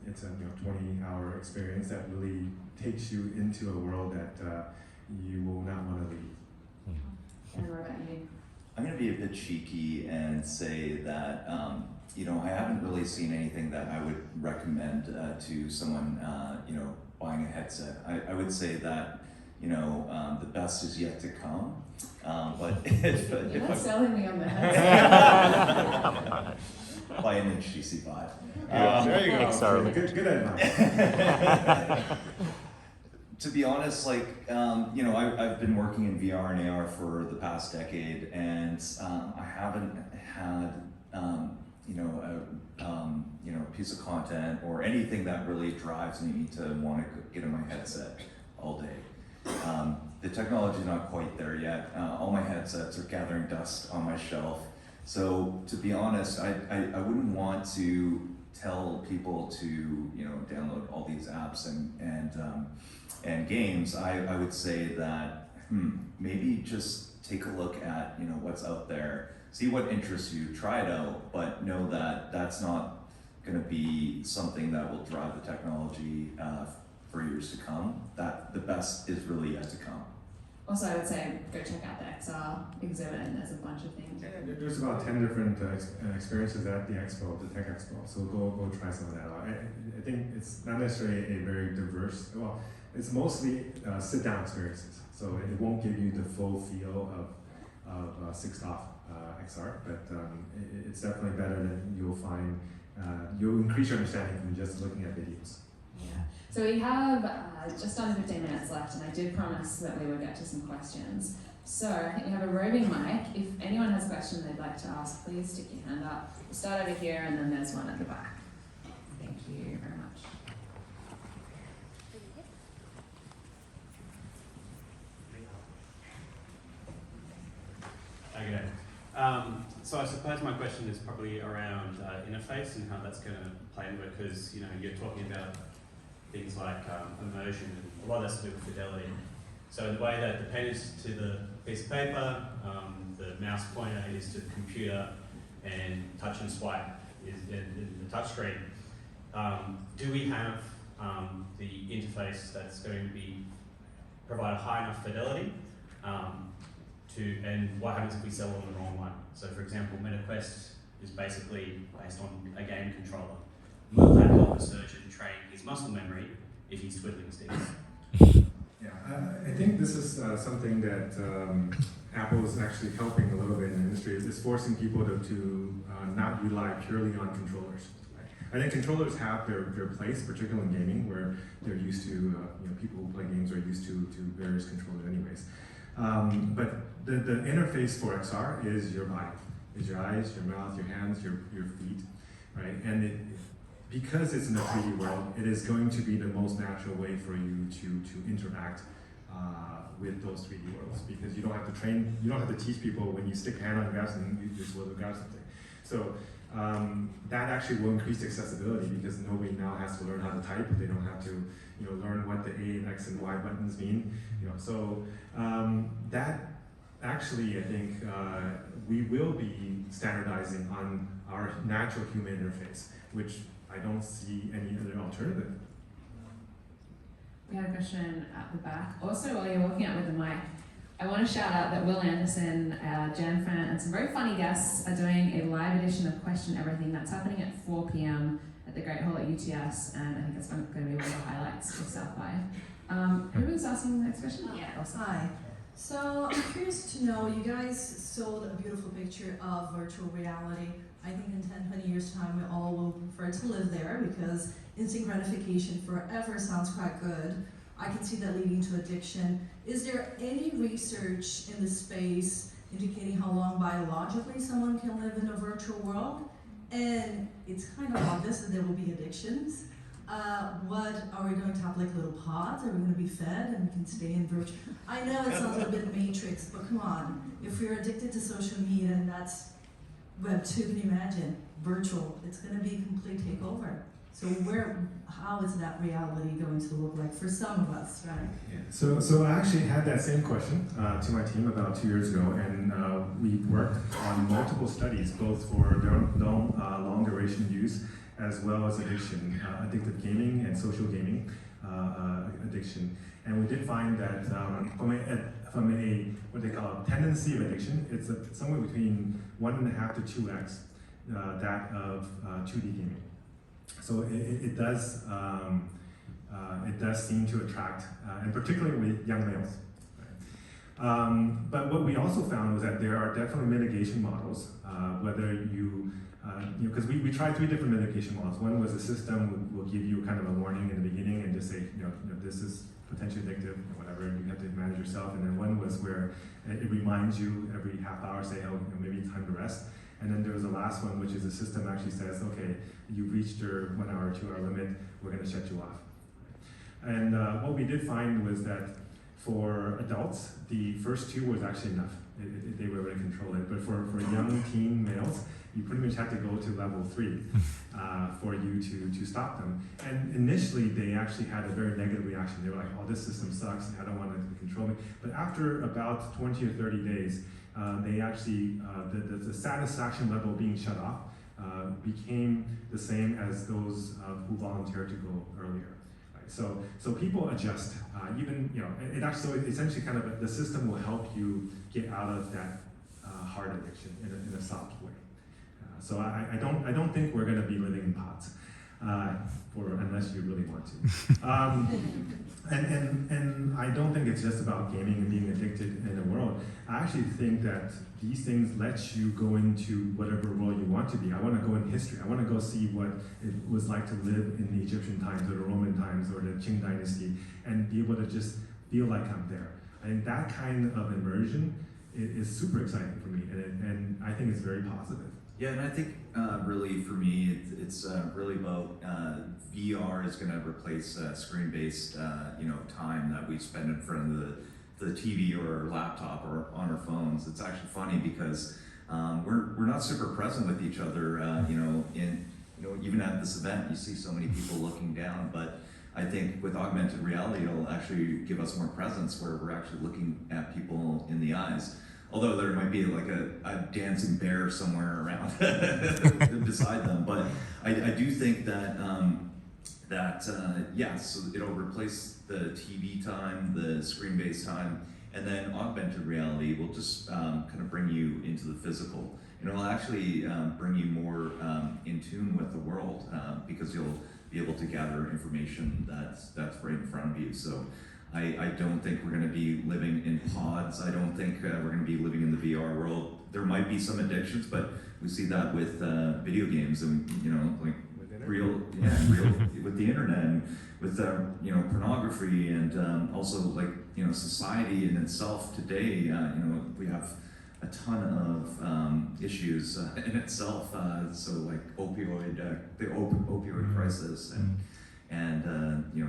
it's a 20-hour experience that really takes you into a world that you will not want to leave. And what about you? I'm going to be a bit cheeky and say that I haven't really seen anything that I would recommend to someone buying a headset. I would say that the best is yet to come. But You're not selling me on the headset. buy an HTC Vive. There you go. Sorry. Good advice. To be honest, I've been working in VR and AR for the past decade, and I haven't had a piece of content or anything that really drives me to want to get in my headset all day. The technology is not quite there yet. All my headsets are gathering dust on my shelf. So to be honest, I wouldn't want to tell people to download all these apps and games. I would say that maybe just take a look at what's out there, see what interests you, try it out, but know that that's not going to be something that will drive the technology for years to come. That the best is really yet to come. Also, I would say go check out the XR exhibit, and there's a bunch of things. Yeah, there's about 10 different experiences at the expo, the tech expo. So go try some of that out. I think it's not necessarily a very diverse. Well, it's mostly sit-down experiences. So it won't give you the full feel of 6DoF XR, but it's definitely better than you'll find. You'll increase your understanding from just looking at videos. Yeah. So we have just under 15 minutes left, and I did promise that we would get to some questions. So I think we have a roving mic. If anyone has a question they'd like to ask, please stick your hand up. We'll start over here, and then there's one at the back. Thank you very much. Okay. So I suppose my question is probably around interface and how that's going to play into it, because you're talking about things like immersion, and a lot of that's to do with fidelity. So the way that the pen is to the piece of paper, the mouse pointer is to the computer, and touch and swipe is in the touch screen. Do we have the interface that's going to provide a high enough fidelity? And what happens if we sell on the wrong one? So for example, MetaQuest is basically based on a game controller. Will that help a surgeon train his muscle memory if he's twiddling sticks? Yeah, I think this is something that Apple is actually helping a little bit in the industry. It's forcing people to not rely purely on controllers. Right? I think controllers have their place, particularly in gaming, where they're used to, people who play games are used to various controllers anyways. But the interface for XR is your body, is your eyes, your mouth, your hands, your feet, right? And because it's in a 3D world, it is going to be the most natural way for you to interact with those 3D worlds, because you don't have to train, you don't have to teach people when you stick a hand on grab something, you just will grab something. So that actually will increase accessibility, because nobody now has to learn how to type. They don't have to learn what the A and X and Y buttons mean. So that actually, I think we will be standardizing on our natural human interface, which I don't see any other alternative. We have a question at the back. Also, while you're walking out with the mic, I want to shout out that Will Anderson, Jan Fran, and some very funny guests are doing a live edition of Question Everything. That's happening at 4 p.m. at the Great Hall at UTS, and I think it's going to be one of the highlights of South by. Who was asking the next question? Yeah. Awesome. Hi. So I'm curious to know, you guys sold a beautiful picture of virtual reality. I think in 10, 20 years time, we all will prefer to live there, because instant gratification forever sounds quite good. I can see that leading to addiction. Is there any research in the space indicating how long biologically someone can live in a virtual world? And it's kind of obvious that there will be addictions. What are we going to have, like little pods? Are we going to be fed and we can stay in virtual? I know it sounds a bit Matrix, but come on. If we're addicted to social media, and that's Web 2, can you imagine? Virtual, it's going to be a complete takeover. So how is that reality going to look like for some of us, right? Yeah. So I actually had that same question to my team about 2 years ago, and we worked on multiple studies, both for long duration use as well as addiction, addictive gaming and social gaming addiction. And we did find that from a what they call a tendency of addiction, it's somewhere between 1.5 to 2x that of 2D gaming. So it does seem to attract, and particularly with young males. Right? But what we also found was that there are definitely mitigation models, whether because we tried 3 different mitigation models. One was a system will give you kind of a warning in the beginning and just say, this is potentially addictive, or whatever, and you have to manage yourself. And then one was where it reminds you every half hour, say, maybe it's time to rest. And then there was the last one, which is the system actually says, okay, you've reached your 1 hour, 2 hour limit, we're going to shut you off. And what we did find was that for adults, the first 2 was actually enough. They were able to control it. But for young teen males, you pretty much have to go to level 3 for you to stop them. And initially, they actually had a very negative reaction. They were like, oh, this system sucks, I don't want it to control me. But after about 20 or 30 days, they actually, the satisfaction level being shut off became the same as those who volunteered to go earlier. Right? So people adjust. Even it actually essentially kind of the system will help you get out of that hard addiction in a soft way. So I don't think we're going to be living in pods, unless you really want to. And I don't think it's just about gaming and being addicted in the world. I actually think that these things let you go into whatever world you want to be. I want to go in history. I want to go see what it was like to live in the Egyptian times or the Roman times or the Qing dynasty and be able to just feel like I'm there. I think that kind of immersion is super exciting for me, and I think it's very positive. Yeah, and I think really for me, it's really about VR is going to replace screen-based, time that we spend in front of the TV or our laptop or on our phones. It's actually funny because we're not super present with each other. Even at this event, you see so many people looking down, but I think with augmented reality, it'll actually give us more presence where we're actually looking at people in the eyes. Although there might be like a dancing bear somewhere around beside them, but I do think that so it'll replace the TV time, the screen-based time, and then augmented reality will just kind of bring you into the physical, and it'll actually bring you more in tune with the world because you'll be able to gather information that's right in front of you. So. I don't think we're going to be living in pods. I don't think we're going to be living in the VR world. There might be some addictions, but we see that with video games and real with the internet and with pornography and also society in itself today. We have a ton of issues in itself. So like the opioid crisis and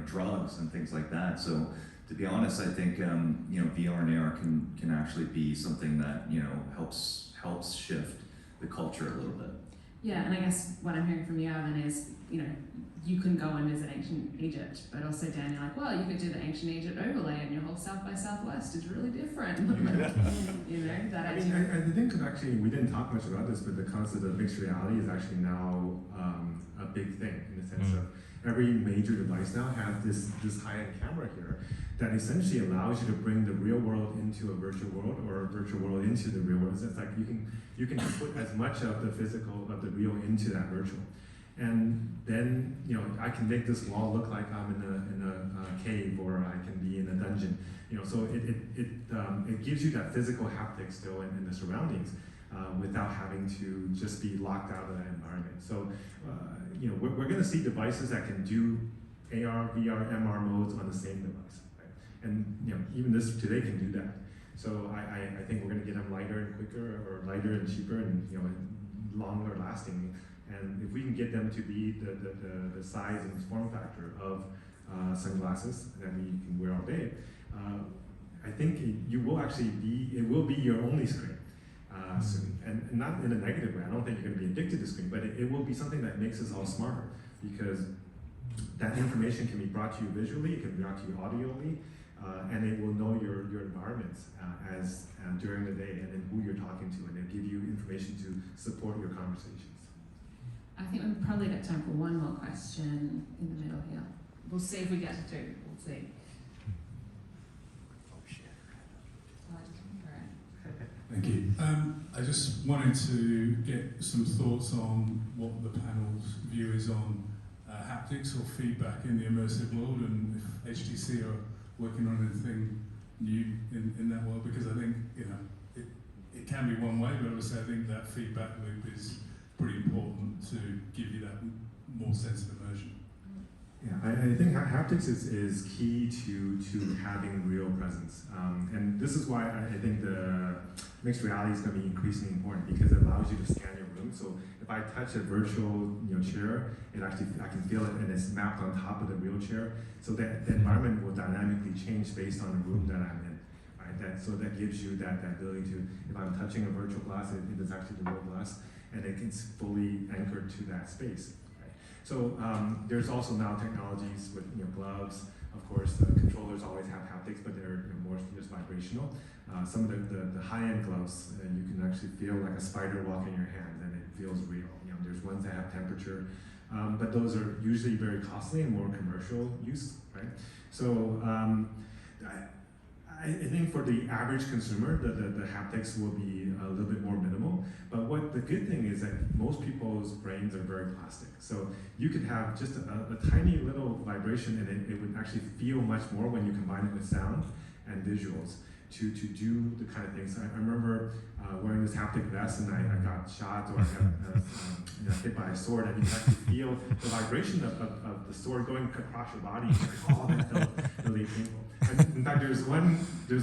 drugs and things like that. So. To be honest, I think VR and AR can actually be something that helps shift the culture a little bit. Yeah, and I guess what I'm hearing from you, Alvin, is you can go and visit ancient Egypt, but also Dan, you're like, well, you could do the ancient Egypt overlay, and your whole South by Southwest is really different. That idea. I think actually we didn't talk much about this, but the concept of mixed reality is actually now a big thing in the sense of every major device now has this high-end camera here that essentially allows you to bring the real world into a virtual world or a virtual world into the real world. So it's like you can put as much of the physical of the real into that virtual. And then I can make this wall look like I'm in a cave or I can be in a dungeon. So it gives you that physical haptic still in the surroundings without having to just be locked out of that environment. So we're going to see devices that can do AR, VR, MR modes on the same device, right? And even this today can do that. So I think we're going to get them lighter and quicker, or lighter and cheaper, and longer lasting. And if we can get them to be the size and form factor of sunglasses that we can wear all day, I think it will be your only screen soon. And not in a negative way. I don't think you're going to be addicted to screen, but it will be something that makes us all smarter, because that information can be brought to you visually, it can be brought to you audioly, and it will know your environments as during the day, and then who you're talking to, and it'll give you information to support your conversations. I think we've probably got time for one more question in the middle here. We'll see if we get to two. We'll see. Oh shit. Thank you. I just wanted to get some thoughts on what the panel's view is on haptics or feedback in the immersive world, and if HTC are working on anything new in that world, because I think it can be one way, but obviously I think that feedback loop is pretty important to give you that more sense of immersion. Yeah, I think haptics is key to having real presence, and this is why I think the mixed reality is going to be increasingly important, because it allows you to scan your room. So if I touch a virtual chair, I can feel it, and it's mapped on top of the real chair. So that the environment will dynamically change based on the room that I'm in. Right? So that gives you that ability to, if I'm touching a virtual glass, it is actually the real glass, and it's fully anchored to that space. So there's also now technologies with gloves. Of course, the controllers always have haptics, but they're more just vibrational. Some of the high-end gloves, you can actually feel like a spider walking in your hand, and it feels real. There's ones that have temperature but those are usually very costly and more commercial use, right? So I think for the average consumer, the haptics will be a little bit more minimal. But what the good thing is that most people's brains are very plastic. So you could have just a tiny little vibration and it would actually feel much more when you combine it with sound and visuals to do the kind of things. I remember wearing this haptic vest and I got shot or I got hit by a sword, and you can actually feel the vibration of the sword going across your body. Oh, that felt really painful. And in fact, there's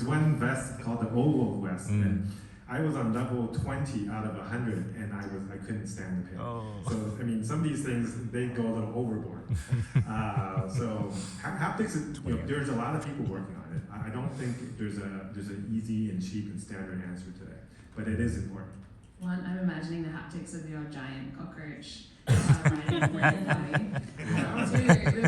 one vest called the oval vest, and I was on level 20 out of 100, and I couldn't stand the pain. Oh. So I mean, some of these things they go a little overboard. So haptics, there's a lot of people working on it. I don't think there's an easy and cheap and standard answer today, but it is important. One, I'm imagining the haptics of your giant cockroach. The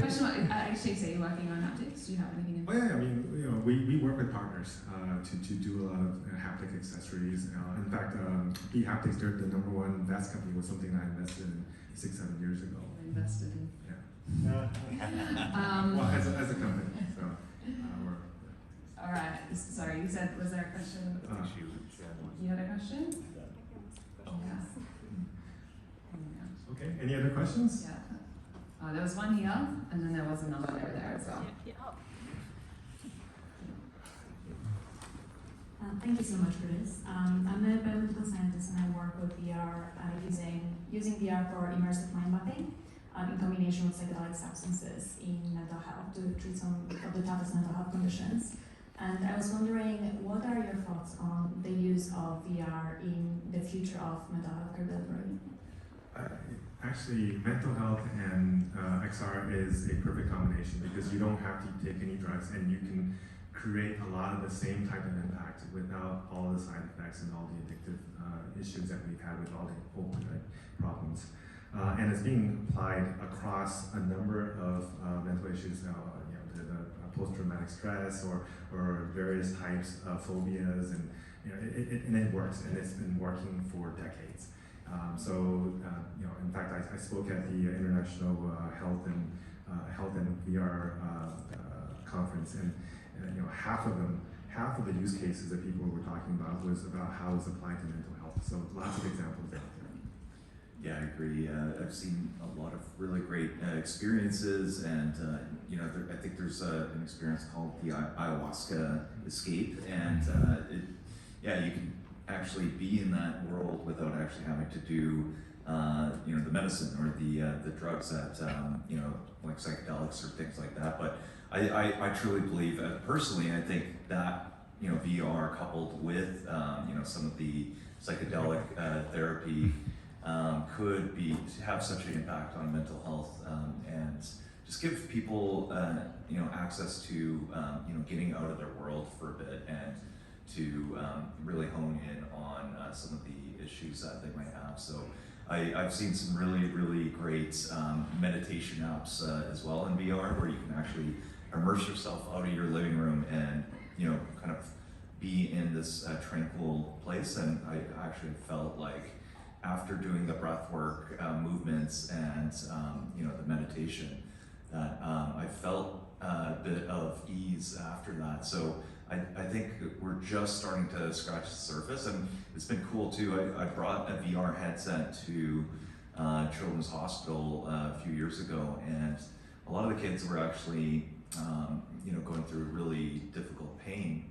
question about HTC working on haptics. Do you have anything in? Oh yeah, I mean, we work with partners to do a lot of haptic accessories. In fact, Haptics, they're the #1 vest company, was something I invested in 6-7 years ago. Invested in. Yeah. Well, as a company, so we're. All right. Sorry, you said, was there a question? You had a question? Yeah. Okay. Any other questions? Yeah. There was one here, and then there was another one over there as well. Thank you so much for this. I'm a biomedical scientist and I work with VR using VR for immersive mind mapping in combination with psychedelic substances in mental health to treat some of the toughest mental health conditions. And I was wondering, what are your thoughts on the use of VR in the future of mental health care delivery? Actually, mental health and XR is a perfect combination because you don't have to take any drugs and you can create a lot of the same type of impact without all the side effects and all the addictive issues that we've had with all the opioid problems. And it's being applied across a number of mental issues, the post-traumatic stress or various types of phobias, and it works, and it's been working for decades. In fact, I spoke at the International Health and VR conference, and half of the use cases that people were talking about was about how it's applied to mental health. So lots of examples out there. Yeah, I agree. I've seen a lot of really great experiences, and I think there's an experience called the ayahuasca escape, and you can actually be in that world without actually having to do the medicine or the drugs that like psychedelics or things like that. But I truly believe, personally, I think that VR coupled with some of the psychedelic therapy could have such an impact on mental health, and just give people access to getting out of their world for a bit and to really hone in on some of the issues that they might have. So I've seen some really great meditation apps as well in VR, where you can actually immerse yourself out of your living room and kind of be in this tranquil place. And I actually felt like after doing the breath work movements and the meditation, that I felt a bit of ease after that. So I think we're just starting to scratch the surface, and it's been cool too. I brought a VR headset to Children's Hospital a few years ago, and a lot of the kids were actually going through really difficult pain,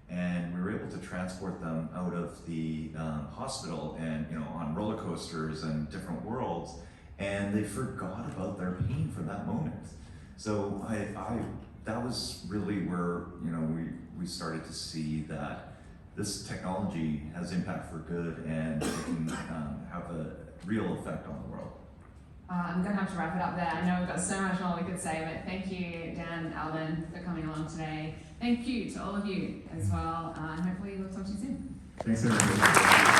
and we were able to transport them out of the hospital and on roller coasters and different worlds, and they forgot about their pain for that moment. So that was really where we started to see that this technology has impact for good, and it can have a real effect on the world. I'm going to have to wrap it up there. I know we've got so much more we could say, but thank you, Dan and Alvin, for coming along today. Thank you to all of you as well, and hopefully we'll talk to you soon. Thanks, everybody.